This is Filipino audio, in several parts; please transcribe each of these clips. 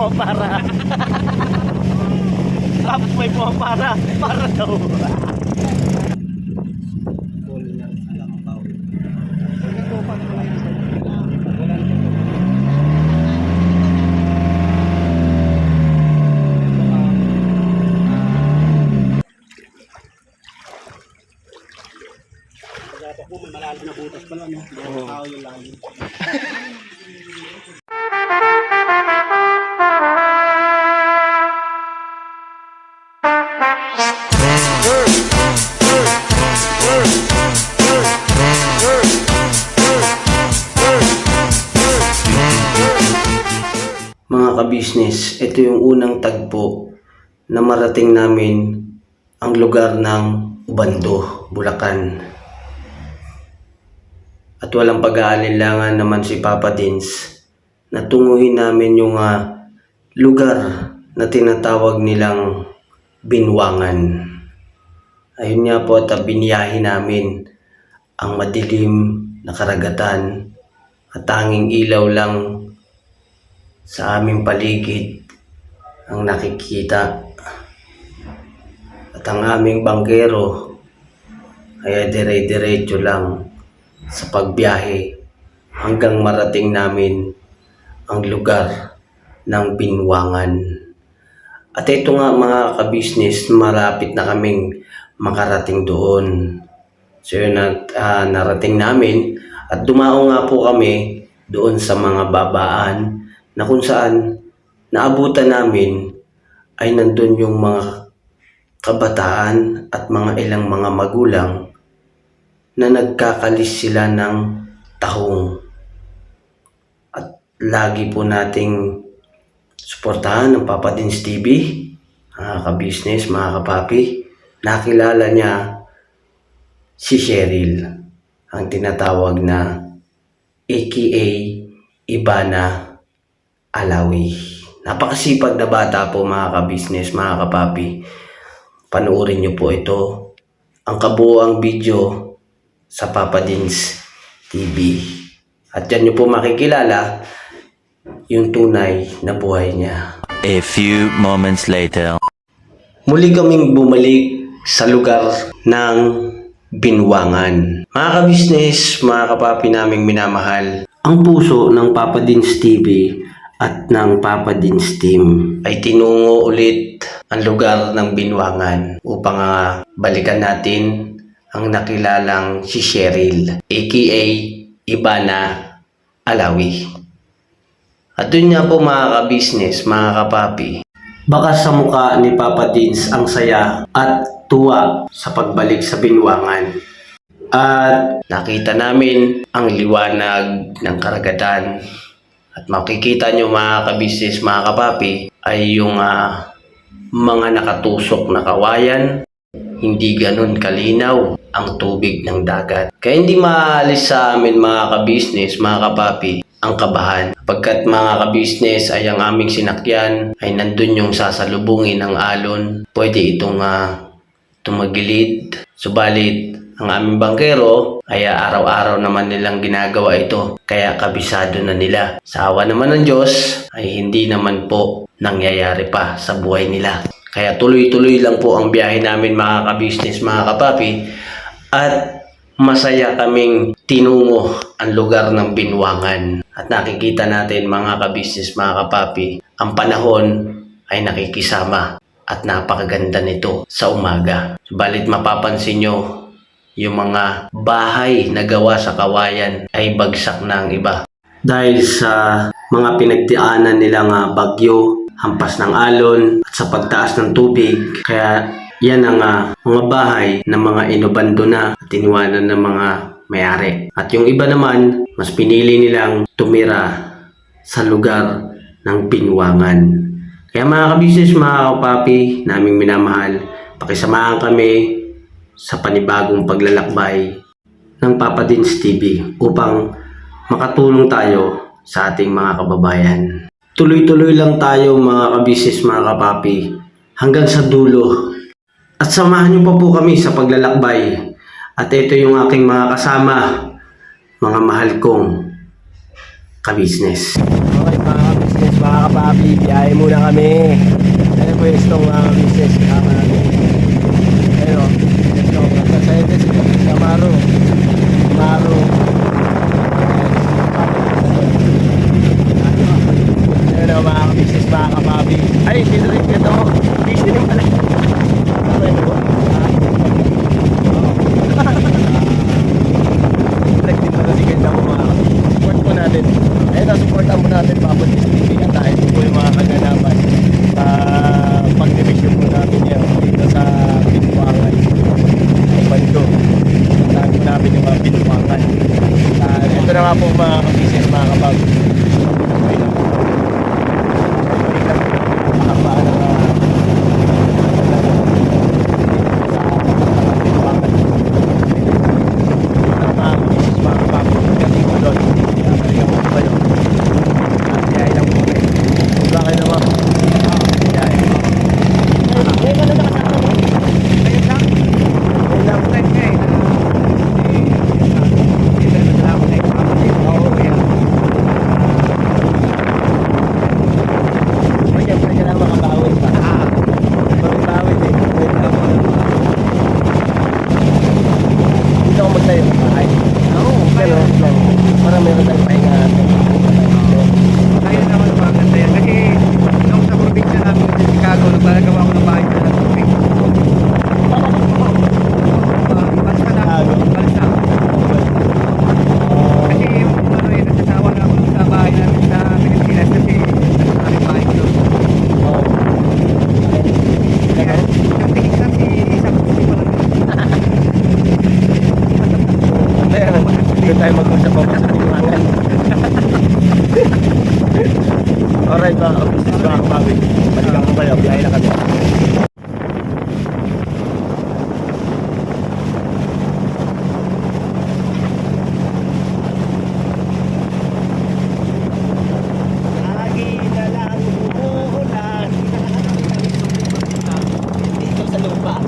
pumapara. Tapos may pumapara. Para daw. Dapat po may malalim na butas pala, no? Tao yung lalim. Mga kabisnes, ito yung unang tagpo na marating namin ang lugar ng Ubando, Bulacan. At walang pag-aalinlangan naman si Papa Dins na tunguhin namin yung lugar na tinatawag nilang Binwangan. Ayun nga po at biniyahin namin ang madilim na karagatan at tanging ilaw lang sa aming paligid ang nakikita. At ang aming bangkero ay dire-diretso lang sa pagbiyahe hanggang marating namin ang lugar ng Binwangan. At ito nga mga kabisnes, malapit na kaming makarating doon. So yun narating namin at dumao nga po kami doon sa mga babaan na kung saan naabutan namin ay nandun yung mga kabataan at mga ilang mga magulang na nagkakalis sila ng tahong. At lagi po nating suportahan ng Papa Dins TV, mga kabisnes, mga kapapi. Nakilala niya si Cheryl, ang tinatawag na AKA Ibana Alawi. Napakasipag na bata po mga kabisnes, mga kapapi. Panoorin niyo po ito, ang kabuuang video sa Papa Dins TV. At yan niyo po makikilala yung tunay na buhay niya. A few moments later. Muli kaming bumalik sa lugar ng Binwangan. Mga kabisnes, mga kapapi naming minamahal, ang puso ng Papa Dins TV at ng Papa Dins Team ay tinungo ulit ang lugar ng Binwangan upang balikan natin ang nakilalang si Cheryl, aka Ibana Alawi. At dun nga po mga kabisnes, mga kapapi, baka sa mukha ni Papa Dins ang saya at tuwa sa pagbalik sa Binwangan. At nakita namin ang liwanag ng karagatan. At makikita nyo mga kabisnes, mga kapapi, ay yung mga nakatusok na kawayan. Hindi ganun kalinaw ang tubig ng dagat. Kaya hindi maalis sa amin mga kabisnes, mga kapapi, ang kabahan. Pagkat mga kabisnes ay ang aming sinakyan ay nandun yung sasalubungin ng alon. Pwede itong tumagilid. Subalit ang aming bangkero ay araw-araw naman nilang ginagawa ito. Kaya kabisado na nila. Sa awa naman ng Diyos ay hindi naman po nangyayari pa sa buhay nila. Kaya tuloy-tuloy lang po ang biyahe namin mga kabisnes, mga kapapi. At masaya kaming tinungo ang lugar ng Binwangan. At nakikita natin mga kabisnes, mga kapapi, ang panahon ay nakikisama at napakaganda nito sa umaga. Subalit mapapansin nyo, yung mga bahay na gawa sa kawayan ay bagsak na ang iba. Dahil sa mga pinagdianan nilang bagyo, hampas ng alon at sa pagtaas ng tubig, kaya yan ang mga bahay na mga inobando na at iniwanan ng mga may-ari. At yung iba naman, mas pinili nilang tumira sa lugar ng Binwangan. Kaya mga kabisnes, mga kapapi, naming minamahal, pakisamahan kami sa panibagong paglalakbay ng Papa Dins TV upang makatulong tayo sa ating mga kababayan. Tuloy-tuloy lang tayo mga kabisnes, mga kapapi, hanggang sa dulo. At samahan niyo pa po kami sa paglalakbay. At ito yung aking mga kasama, mga mahal kong kabisnes. Okay mga kabisnes, mga kapapi, biyahe muna kami. Ano po yung itong business namin. Ayun o, itong Mercedes, Camaro. Ayun o, mga business, mga kapapi. Ay, dito rin ito. Busy rin pala. Ano yun po? Din pala si Ganda mo mga support po natin. Ayun na, supportan po natin Papa Dis TV at tayo po yung mga kaganapan pag-division po namin yan dito sa Binuangan ay bando. Saan po namin yung mga Binuangan. Ito na nga po mga business, mga kabag. Makapaan ng tayo mag-usap ako sa Binuangan. Alright mga business, mga kapapi. Balikan ko kayo, biyahe na kami. Lagi na lang umuulan. Dito sa lupa.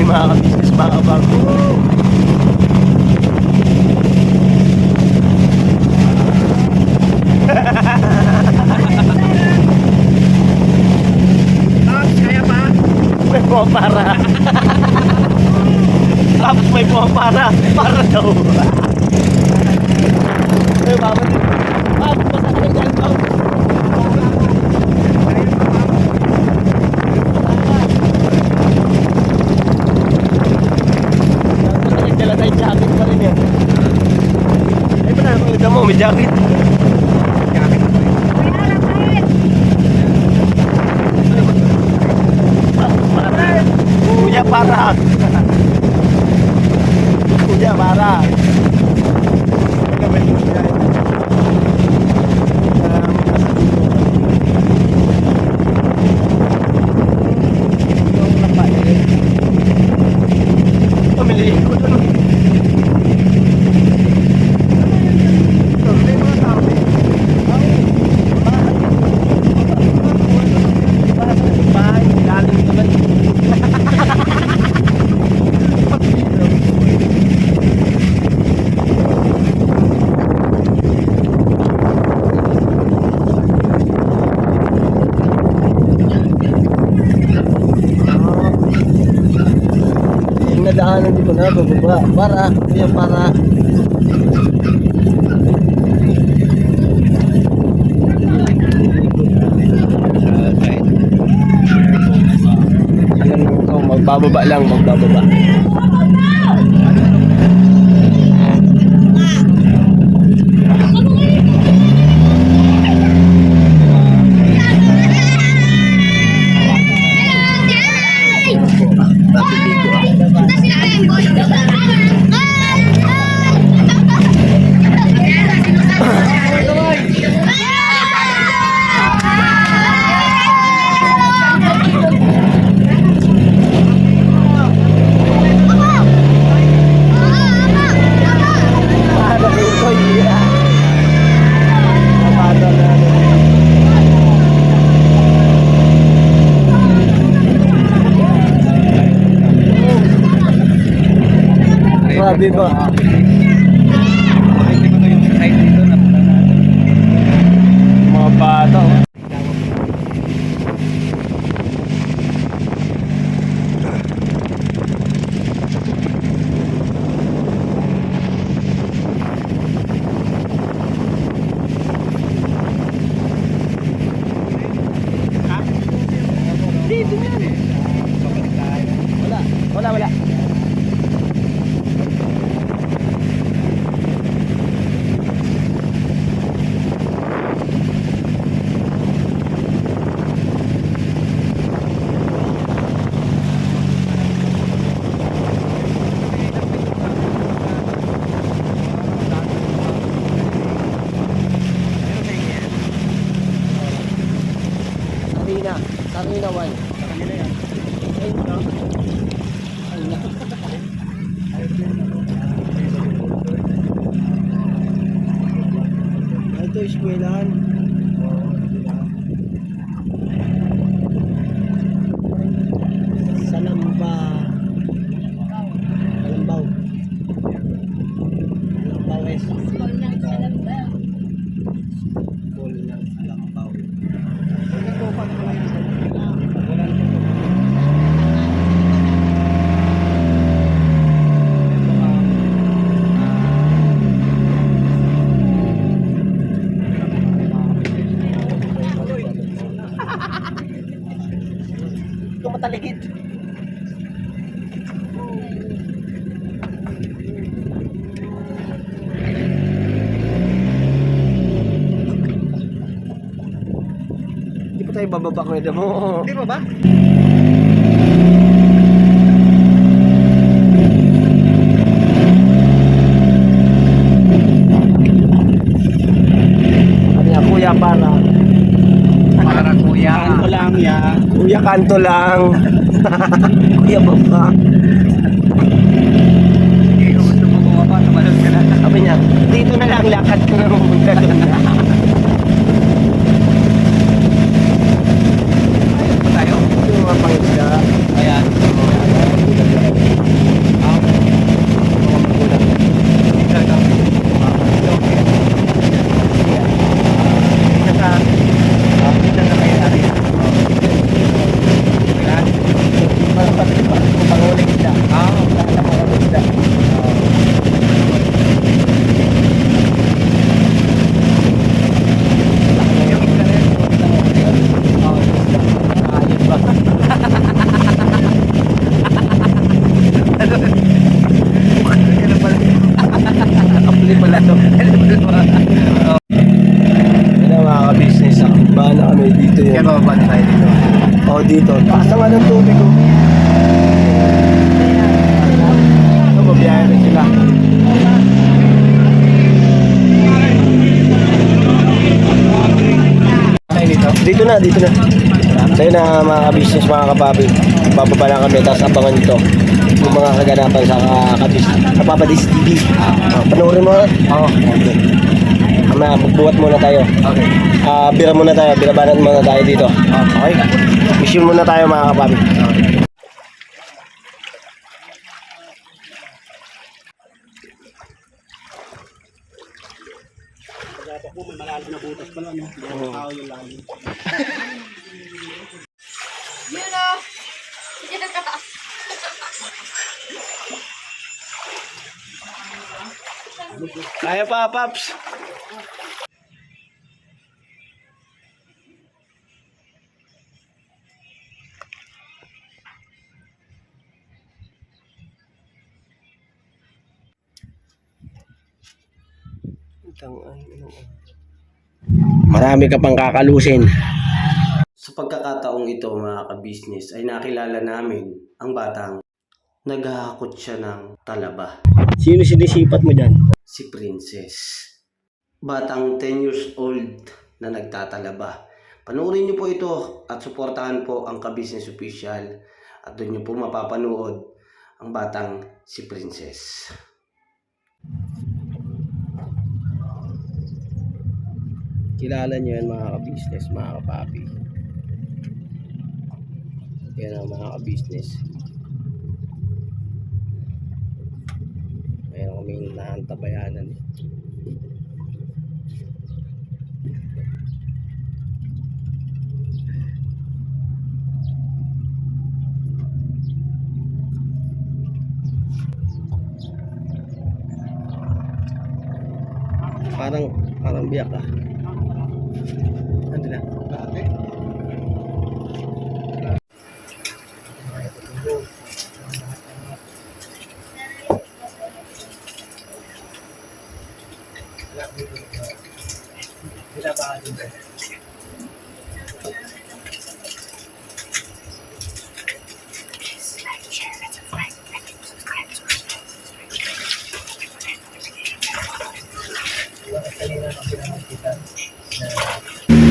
Mga ka-business, mga kabago. Kaya pa? May pumapara. Tapos may pumapara. Para daw. Ay, babat. Basta ka lang dyan. Jacket pa rin yan. Ay, pa na, may jacket. Kuya, para. Kami kuya. Pamili ko doon. May mga tao din. Bahay, ilalim naman. Yung nadaanan dito na, bababa. Para, kuya, para. Magbababa lang, magbababa. Grabe ba? Mga bata. Wala. Sarina, why? Sa kanila yan. Ito, eskwelahan. Salambaw West. School ng Salambaw. Matalikid. Hindi pa tayo bababa ko mo. Hindi ba ba? Ano yan, kuya para. Para kuya. Kanto lang ya. Kuya kanto lang. Kuya baba. Hindi ko gusto mo bumaba. Tumalon ka na. Sabi niya, dito na lang lakad ko na pumunta doon na. Tayo. Yung mga pangisda. Ayan. Dito. O dito. Taas naman ng tubig ko. mabiyahe rin sila. Dito na. Tayo na mga ka-business, mga kapapi. Bababa lang kami, tapos abangan nito yung mga kaganapan sa Kapapadis TV. Panoorin mo ha? Oo. Okay. Magbuhat muna tayo. Okay. Bira muna tayo, birabanan muna tayo dito. Okay. Mission muna tayo mga kapapi. Okay. Dapat po may malalim na butas pala, no? Tao yung langit. Yun o. Yun ka. Kaya pa, Paps. Marami ka pang kakalusin. Sa pagkakataong ito mga ka-business ay nakilala namin ang batang naghahakot siya ng talaba. Sino sinisipat mo dyan? Si Princess. Batang 10 years old na nagtatalaba. Panoorin niyo po ito at suportahan po ang ka-business official at doon niyo po mapapanood ang batang si Princess. Kilala niyo yan mga ka-business, mga kapapi. Yan ang mga ka-business. Mayroon kaming naantabayanan. Parang biyak ah. Ando na.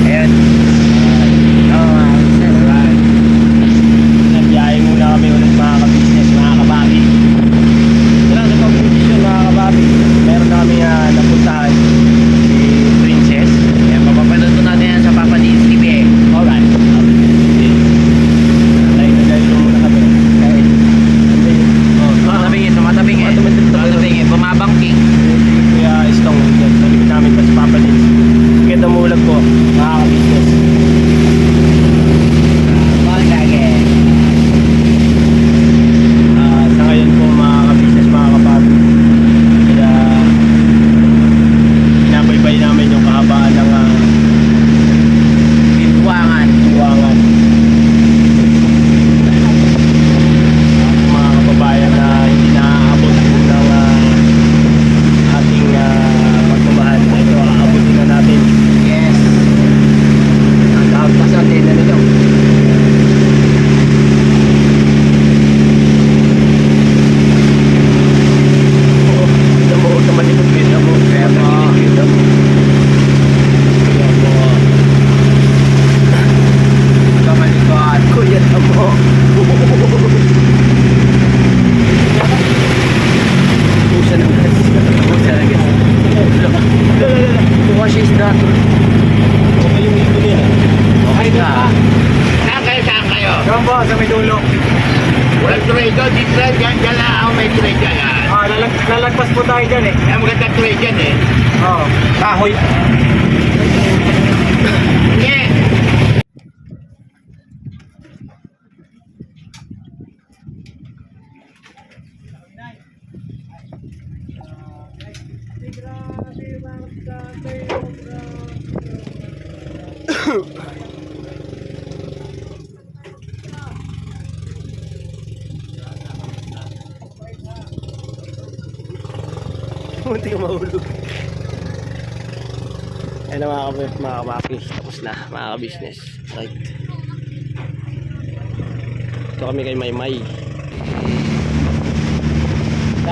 Ayan. Nagbiyahe muna kami ulit mga ka-business, mga kababi. Ito lang sa pag-position mga kababi. Meron na kami napuntahan si Princess. Ayan, papapanood natin yan sa Papa Dins TV eh. Alright. Dahil muna kami. Kahit Sumatabing eh. Bumabangking. Kuya Istong, sa likod namin pa si Papa Dins. Sige, damulag po mga ka-business. Sa ngayon po mga ka-business, mga kapabi, kaya pinabaybay namin yung kahabaan ng Buwangan. buwangan. Mga kababayan na hindi naaabot ng ating pagmamahal. Ito, aabotin na natin. Yes. Ang kahampas natin na nito. Kamalikot. Kuya Tamo. Pusa ng gas. Pusa na guys. Wash is that. Okay yung ito niya. Okay ka. Saan kayo? Saan ba? Sa may dulo. Walang trade doon. Di trade yan. Diyan lang ako may trade dyan. Lalagpas po tayo dyan eh. Kaya magandang trade dyan eh. Oo. Kahoy. Yeah. Munti ka mahulog. Ayun na mga kapapi. Tapos na mga ka-business. Right. Ito kami kay Maymay.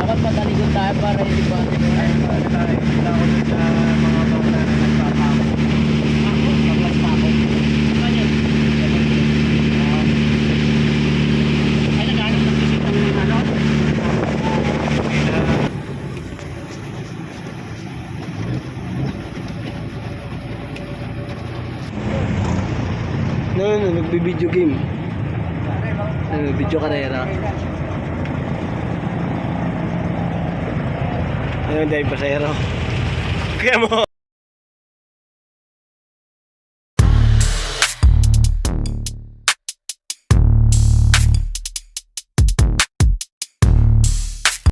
Dapat matalikod tayo para hindi pa. Nagbi-video game. Video karera. Ayun, dahil pasahero. Kaya mo.